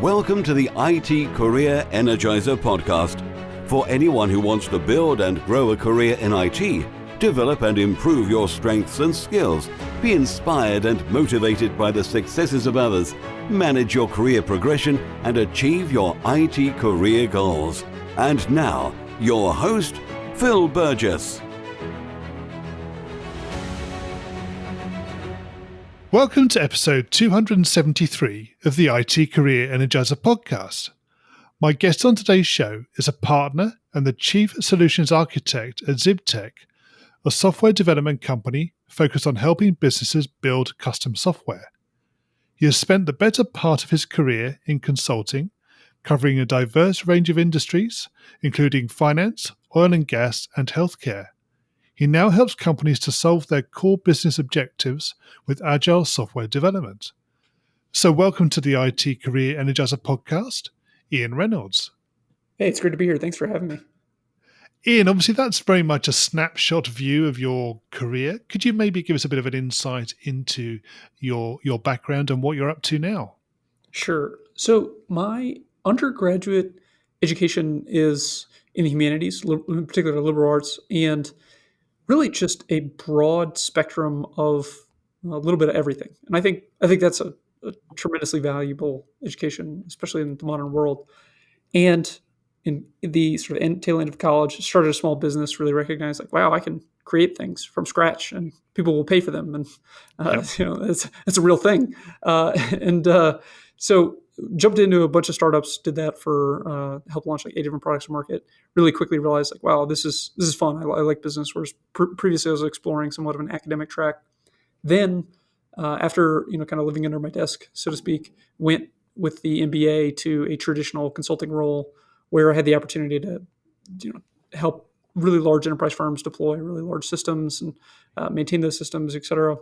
Welcome to the IT Career Energizer podcast. For anyone who wants to build and grow a career in IT, develop and improve your strengths and skills, be inspired and motivated by the successes of others, manage your career progression, and achieve your IT career goals. And now, your host, Phil Burgess. Welcome to episode 273 of the IT Career Energizer podcast. My guest on today's show is a partner and the Chief Solutions Architect at Zibtek, a software development company focused on helping businesses build custom software. He has spent the better part of his career in consulting, covering a diverse range of industries, including finance, oil and gas, and healthcare. He now helps companies to solve their core business objectives with agile software development. So welcome to the IT Career Energizer podcast, Ian Reynolds. Hey, it's great to be here. Thanks for having me. Ian, obviously that's very much a snapshot view of your career. Could you maybe give us a bit of an insight into your background and what you're up to now? Sure. So my undergraduate education is in the humanities, in particular liberal arts, and really just a broad spectrum of a little bit of everything. And I think that's a tremendously valuable education, especially in the modern world. And in the sort of tail end of college, started a small business, really recognized like, wow, I can create things from scratch and people will pay for them. And, it's a real thing. So jumped into a bunch of startups, did that for help launch like 8 different products to market. Really quickly realized like, wow, this is fun. I like business. Whereas previously I was exploring somewhat of an academic track. Then after kind of living under my desk, so to speak, went with the MBA to a traditional consulting role where I had the opportunity to help really large enterprise firms deploy really large systems and maintain those systems, et cetera,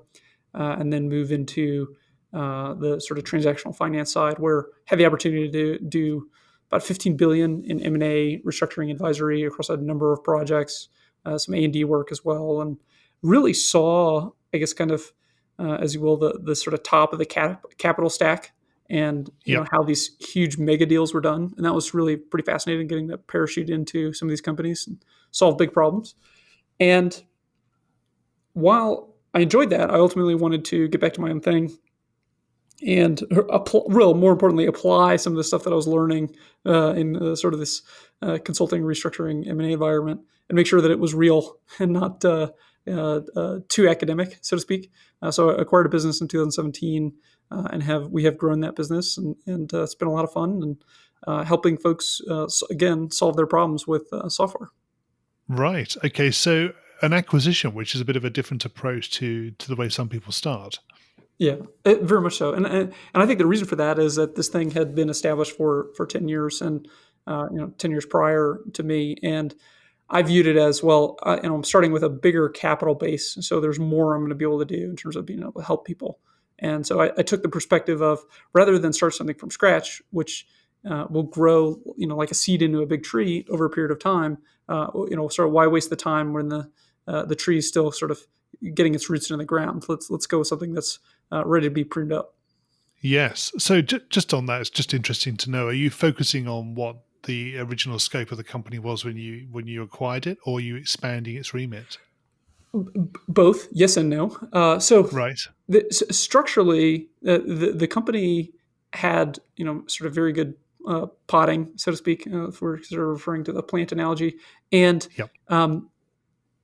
and then move into the sort of transactional finance side, where I had the opportunity to do about $15 billion in M&A restructuring advisory across a number of projects, some A&D work as well, and really saw, I guess, kind of, as you will, the sort of top of the capital stack, and how these huge mega deals were done, and that was really pretty fascinating, getting to parachute into some of these companies and solve big problems. And while I enjoyed that, I ultimately wanted to get back to my own thing. And more importantly, apply some of the stuff that I was learning in sort of this consulting, restructuring, M&A environment, and make sure that it was real and not too academic, so to speak. So I acquired a business in 2017, and we have grown that business, and it's been a lot of fun and helping folks again solve their problems with software. Right. Okay. So an acquisition, which is a bit of a different approach to the way some people start. Yeah, very much so. And I think the reason for that is that this thing had been established for 10 years and 10 years prior to me. And I viewed it as, well, I'm starting with a bigger capital base. So there's more I'm going to be able to do in terms of being able to help people. And so I took the perspective of, rather than start something from scratch, which will grow, like a seed into a big tree over a period of time, sort of why waste the time when the tree is still sort of getting its roots into the ground? Let's go with something that's ready to be pruned up. Yes. So just on that, it's just interesting to know, are you focusing on what the original scope of the company was when you acquired it, or are you expanding its remit? Both, yes and no. Right. Structurally, the company had sort of very good potting, so to speak, if we're sort of referring to the plant analogy, and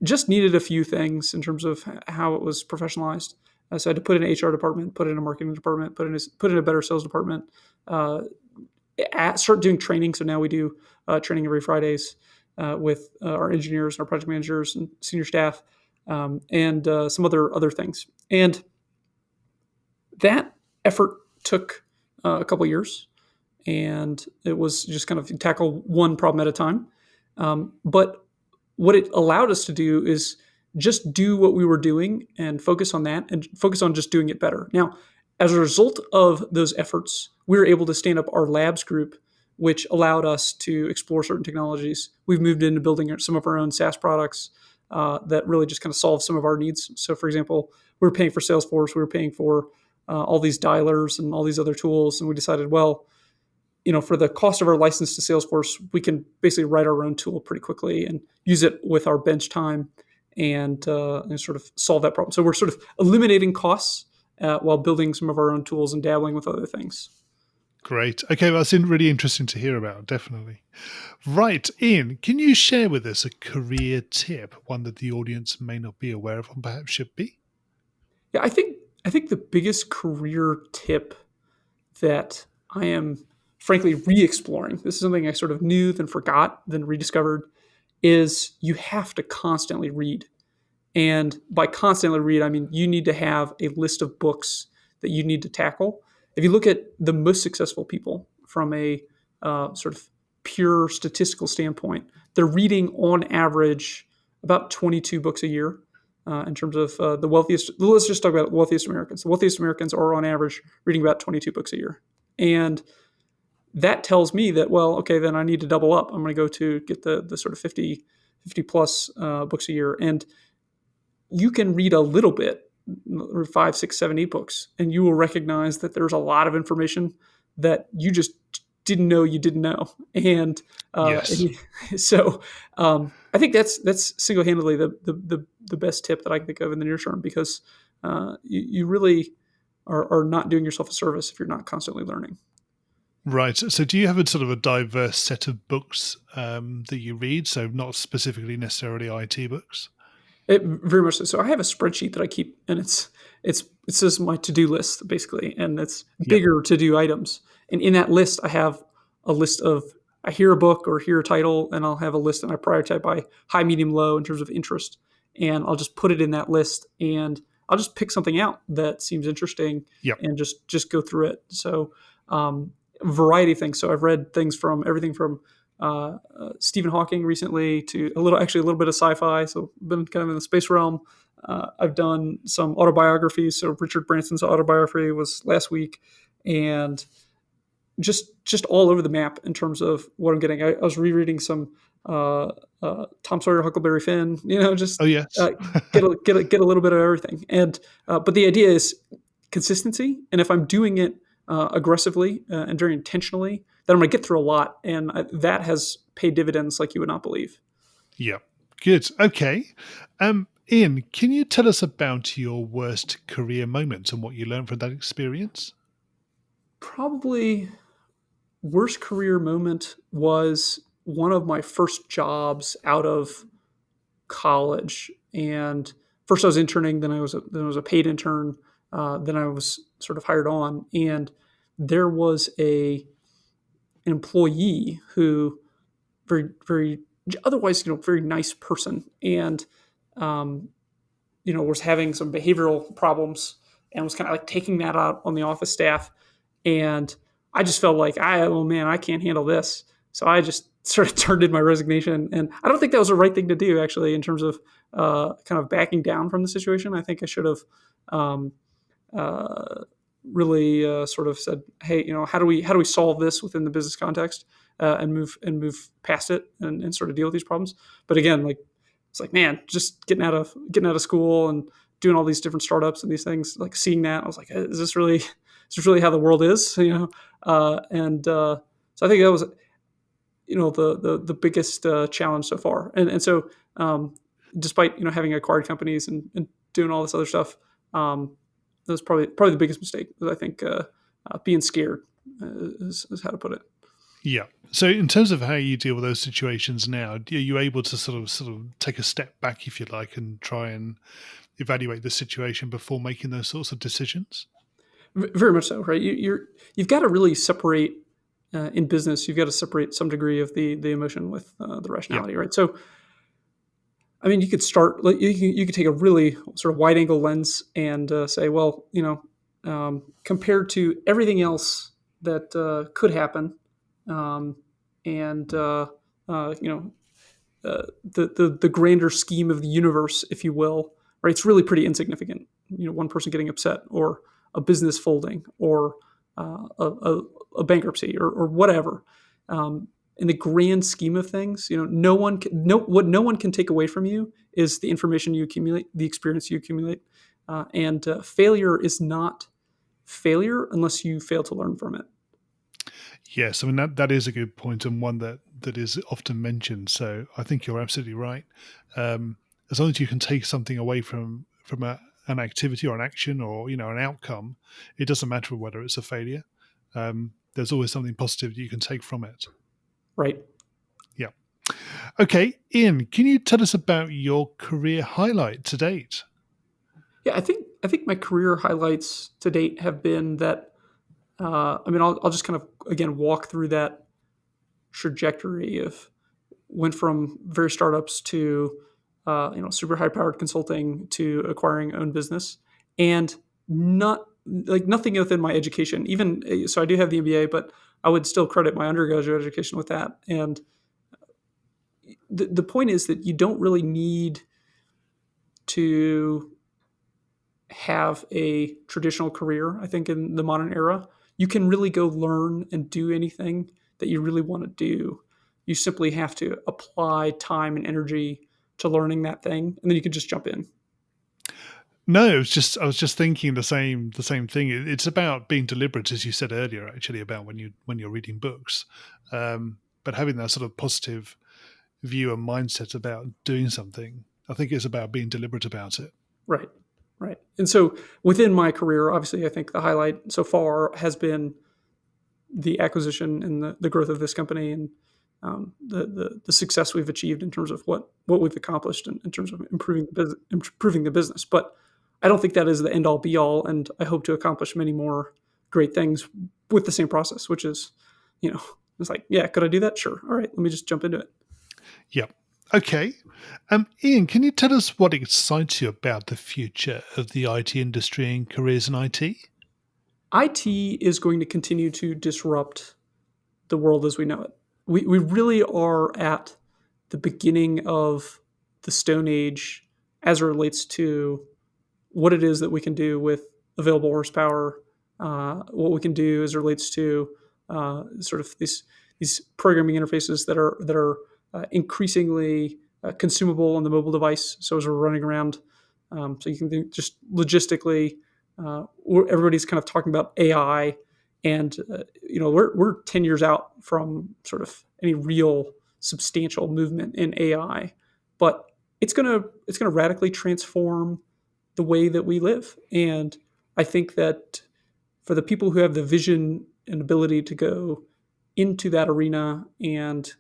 just needed a few things in terms of how it was professionalized. So I had to put in an HR department, put in a marketing department, put in a better sales department, start doing training. So now we do training every Fridays with our engineers, our project managers, and senior staff, and some other things. And that effort took a couple years, and it was just kind of tackle one problem at a time. But what it allowed us to do is just do what we were doing and focus on that and focus on just doing it better. Now, as a result of those efforts, we were able to stand up our labs group, which allowed us to explore certain technologies. We've moved into building some of our own SaaS products that really just kind of solve some of our needs. So, for example, we were paying for Salesforce, we were paying for all these dialers and all these other tools, and we decided, well, for the cost of our license to Salesforce, we can basically write our own tool pretty quickly and use it with our bench time and sort of solve that problem. So we're sort of eliminating costs while building some of our own tools and dabbling with other things. Great. Okay, well, that's really interesting to hear about, definitely. Right, Ian, can you share with us a career tip, one that the audience may not be aware of and perhaps should be? Yeah, I think the biggest career tip that I am frankly re-exploring, this is something I sort of knew, then forgot, then rediscovered, is you have to constantly read. And by constantly read, I mean you need to have a list of books that you need to tackle. If you look at the most successful people from a sort of pure statistical standpoint, they're reading on average about 22 books a year. In terms of the wealthiest, let's just talk about wealthiest Americans. The wealthiest Americans are on average reading about 22 books a year. And that tells me that, well, okay, then I need to double up. I'm going to go to get the sort of 50 plus books a year. And you can read a little bit, or 5, 6, 7, 8 books, and you will recognize that there's a lot of information that you just didn't know you didn't know. And Yes. so I think that's single-handedly the best tip that I can think of in the near term, because you really are not doing yourself a service if you're not constantly learning. Right. So do you have a sort of a diverse set of books that you read? So not specifically necessarily IT books? Very much so. So I have a spreadsheet that I keep, and it's says my to-do list basically, and it's bigger to-do items. And in that list, I have a list of, I hear a book or hear a title, and I'll have a list, and I prioritize by high, medium, low in terms of interest, and I'll just put it in that list, and I'll just pick something out that seems interesting, and just go through it. So variety of things. So I've read things from everything from Stephen Hawking recently to a little bit of sci-fi. So I've been kind of in the space realm. I've done some autobiographies. So Richard Branson's autobiography was last week, and just all over the map in terms of what I'm getting. I was rereading some Tom Sawyer, Huckleberry Finn. Just yes. get a little bit of everything. And but the idea is consistency. And if I'm doing it aggressively and very intentionally, then I'm going to get through a lot. And that has paid dividends like you would not believe. Yeah. Good. Okay. Ian, can you tell us about your worst career moment and what you learned from that experience? Probably worst career moment was one of my first jobs out of college. And first I was interning, then I was a paid intern, then I was sort of hired on. And there was an employee who very, very otherwise, very nice person, and was having some behavioral problems and was kind of like taking that out on the office staff. And I just felt like, I can't handle this. So I just sort of turned in my resignation. And I don't think that was the right thing to do, actually, in terms of kind of backing down from the situation. I think I should have really sort of said, hey, how do we solve this within the business context and move past it and sort of deal with these problems. But again, it's like, man, just getting out of school and doing all these different startups and these things, like seeing that, I was like, is this really how the world is? So I think that was the biggest challenge so far. And so despite having acquired companies and doing all this other stuff, that was probably the biggest mistake. I think being scared is how to put it. Yeah. So in terms of how you deal with those situations now, are you able to sort of take a step back, if you like, and try and evaluate the situation before making those sorts of decisions? Very much so, right? You've got to really separate in business. You've got to separate some degree of the emotion with the rationality, right? So, I mean, you could start. You could take a really sort of wide angle lens and say, well, compared to everything else that could happen, the grander scheme of the universe, if you will, right? It's really pretty insignificant. One person getting upset, or a business folding, or a bankruptcy, or whatever. In the grand scheme of things, what no one can take away from you is the information you accumulate, the experience you accumulate, and failure is not failure unless you fail to learn from it. Yes, I mean that is a good point, and one that is often mentioned. So I think you're absolutely right. As long as you can take something away from an activity or an action or an outcome, it doesn't matter whether it's a failure. There's always something positive that you can take from it. Right. Yeah. Okay, Ian, can you tell us about your career highlight to date? Yeah, I think my career highlights to date have been that. I'll just kind of again walk through that trajectory of went from very startups to super high powered consulting to acquiring own business, and not like nothing within my education. Even so, I do have the MBA, but I would still credit my undergraduate education with that. And the point is that you don't really need to have a traditional career. I think in the modern era, you can really go learn and do anything that you really want to do. You simply have to apply time and energy to learning that thing, and then you can just jump in. No, I was just thinking the same thing. It's about being deliberate, as you said earlier, actually, about when you're reading books, but having that sort of positive view and mindset about doing something. I think it's about being deliberate about it. Right, right. And so within my career, obviously, I think the highlight so far has been the acquisition and the growth of this company, and the success we've achieved in terms of what we've accomplished in terms of improving the business. But I don't think that is the end all be all, and I hope to accomplish many more great things with the same process, which is, it's like, yeah, could I do that? Sure. All right, let me just jump into it. Yeah. Okay. Ian, can you tell us what excites you about the future of the IT industry and careers in IT? IT is going to continue to disrupt the world as we know it. We really are at the beginning of the Stone Age as it relates to what it is that we can do with available horsepower, what we can do as it relates to sort of these programming interfaces that are increasingly consumable on the mobile device. So as we're running around, so you can think just logistically, everybody's kind of talking about AI, and we're 10 years out from sort of any real substantial movement in AI, but it's gonna radically transform the way that we live. And I think that for the people who have the vision and ability to go into that arena and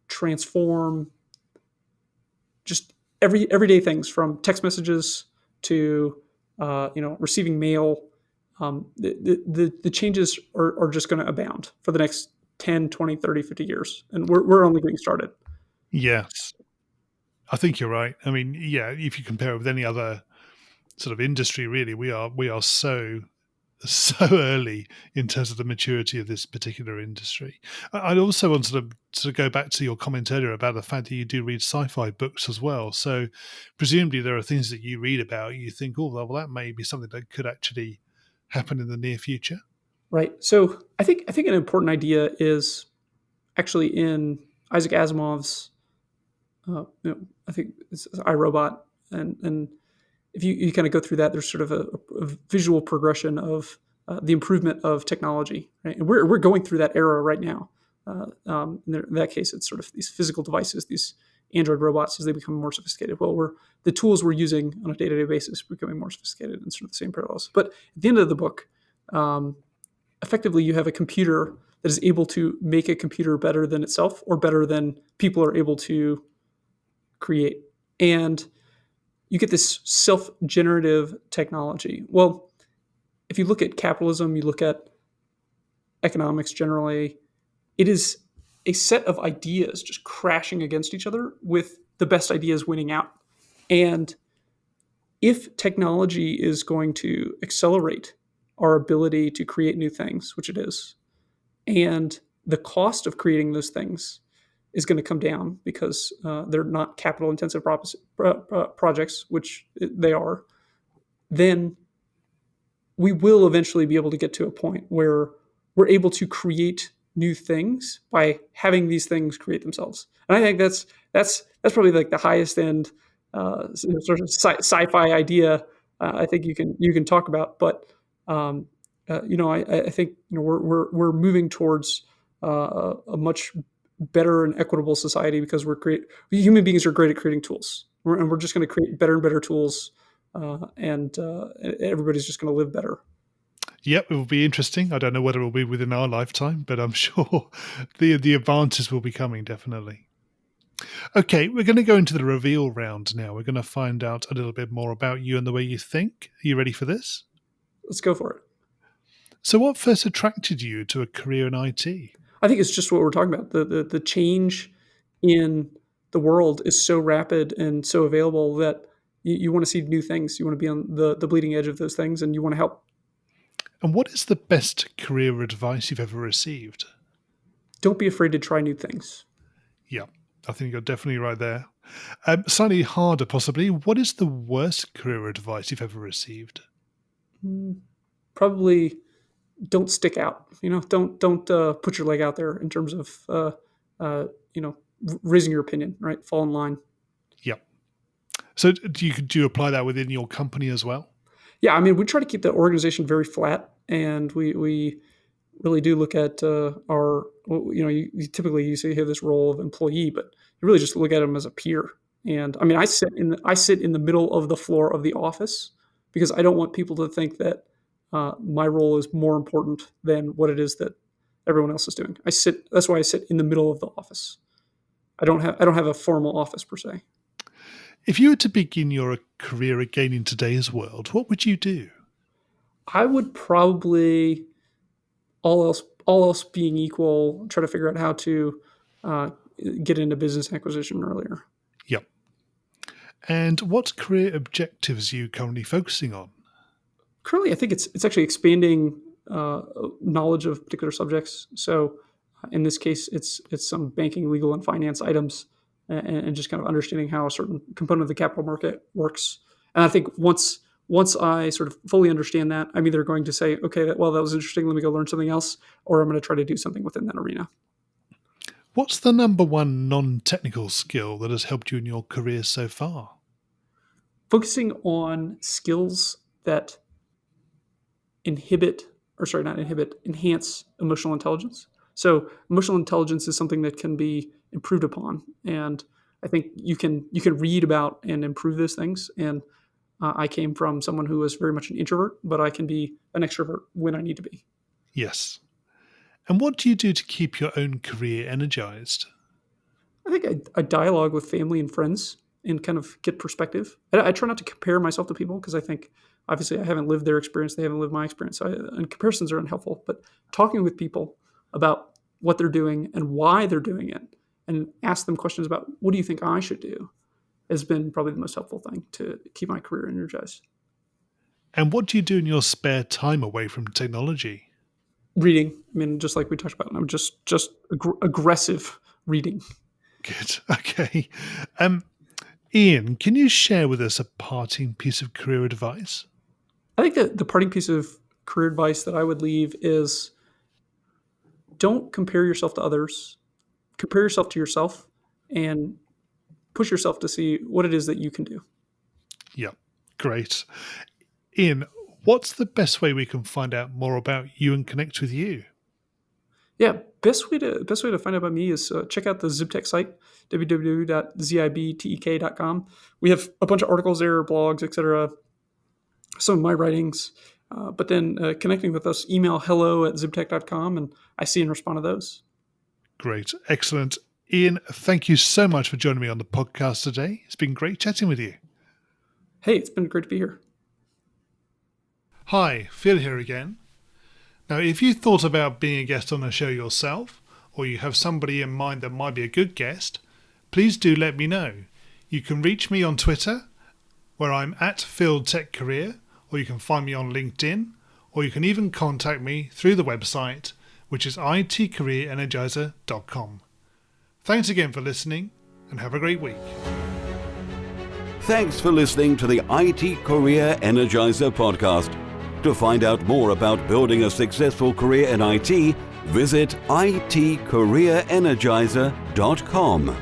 transform just everyday things from text messages to receiving mail, the changes are just going to abound for the next 10, 20, 30, 50 years. And we're only getting started. Yes, I think you're right. I mean, yeah, if you compare it with any other sort of industry, really, we are so early in terms of the maturity of this particular industry. I'd also want to go back to your comment earlier about the fact that you do read sci-fi books as well. So presumably there are things that you read about, you think, oh, well, that may be something that could actually happen in the near future. Right. So I think an important idea is actually in Isaac Asimov's, I think it's iRobot, and if you kind of go through that, there's sort of a visual progression of the improvement of technology, right? And we're going through that era right now. In that case, it's sort of these physical devices, these Android robots, as they become more sophisticated. Well, the tools we're using on a day-to-day basis are becoming more sophisticated, and sort of the same parallels. But at the end of the book, effectively, you have a computer that is able to make a computer better than itself, or better than people are able to create. And you get this self-generative technology. Well, if you look at capitalism, you look at economics generally, it is a set of ideas just crashing against each other with the best ideas winning out. And if technology is going to accelerate our ability to create new things, which it is, and the cost of creating those things is going to come down because they're not capital intensive projects, which they are, then we will eventually be able to get to a point where we're able to create new things by having these things create themselves. And I think that's probably like the highest end sort of sci-fi idea I think you can talk about. But I think we're moving towards a much better and equitable society because human beings are great at creating tools, and we're just going to create better and better tools, and everybody's just going to live better. Yep, it will be interesting. I don't know whether it will be within our lifetime, but I'm sure the advances will be coming, definitely. Okay, we're going to go into the reveal round now. We're going to find out a little bit more about you and the way you think. Are you ready for this? Let's go for it. So what first attracted you to a career in IT? I think it's just what we're talking about. The change in the world is so rapid and so available that you want to see new things. You want to be on the bleeding edge of those things, and you want to help. And what is the best career advice you've ever received? Don't be afraid to try new things. Yeah, I think you're definitely right there. Slightly harder, possibly. What is the worst career advice you've ever received? Probably don't stick out. Don't put your leg out there in terms of raising your opinion. Right, fall in line. Yep. So do you apply that within your company as well? Yeah, I mean, we try to keep the organization very flat, and we really do look at you typically you have this role of employee, but you really just look at them as a peer. And I mean, I sit in the middle of the floor of the office because I don't want people to think that my role is more important than what it is that everyone else is doing. That's why I sit in the middle of the office. I don't have a formal office per se. If you were to begin your career again in today's world, what would you do? I would probably, all else being equal, try to figure out how to get into business acquisition earlier. Yep. And what career objectives are you currently focusing on? Currently, I think it's actually expanding knowledge of particular subjects. So in this case, it's some banking, legal, and finance items, and just kind of understanding how a certain component of the capital market works. And I think once I sort of fully understand that, I'm either going to say, okay, that was interesting, let me go learn something else, or I'm going to try to do something within that arena. What's the number one non-technical skill that has helped you in your career so far? Focusing on skills that enhance emotional intelligence. So emotional intelligence is something that can be improved upon, and I think you can read about and improve those things. And I came from someone who was very much an introvert, but I can be an extrovert when I need to be. Yes. And what do you do to keep your own career energized? I think I dialogue with family and friends and kind of get perspective. I try not to compare myself to people because I think obviously I haven't lived their experience, they haven't lived my experience, and comparisons are unhelpful. But talking with people about what they're doing and why they're doing it, and ask them questions about what do you think I should do, has been probably the most helpful thing to keep my career energized. And what do you do in your spare time away from technology? Reading. I mean, just like we talked about, I'm just aggressive reading. Good. Okay. Ian, can you share with us a parting piece of career advice? I think that the parting piece of career advice that I would leave is don't compare yourself to others. Compare yourself to yourself and push yourself to see what it is that you can do. Yeah, great. Ian, what's the best way we can find out more about you and connect with you? Yeah, best way to find out about me is check out the Zibtek site, www.zibtek.com. We have a bunch of articles there, blogs, etc. Some of my writings, but then connecting with us, email hello@zibtek.com, and I see and respond to those. Great, excellent. Ian, thank you so much for joining me on the podcast today. It's been great chatting with you. Hey, it's been great to be here. Hi, Phil here again. Now, if you thought about being a guest on the show yourself, or you have somebody in mind that might be a good guest, please do let me know. You can reach me on Twitter, where I'm @PhilTechCareer, or you can find me on LinkedIn, or you can even contact me through the website, which is itcareerenergizer.com. Thanks again for listening, and have a great week. Thanks for listening to the IT Career Energizer podcast. To find out more about building a successful career in IT, visit itcareerenergizer.com.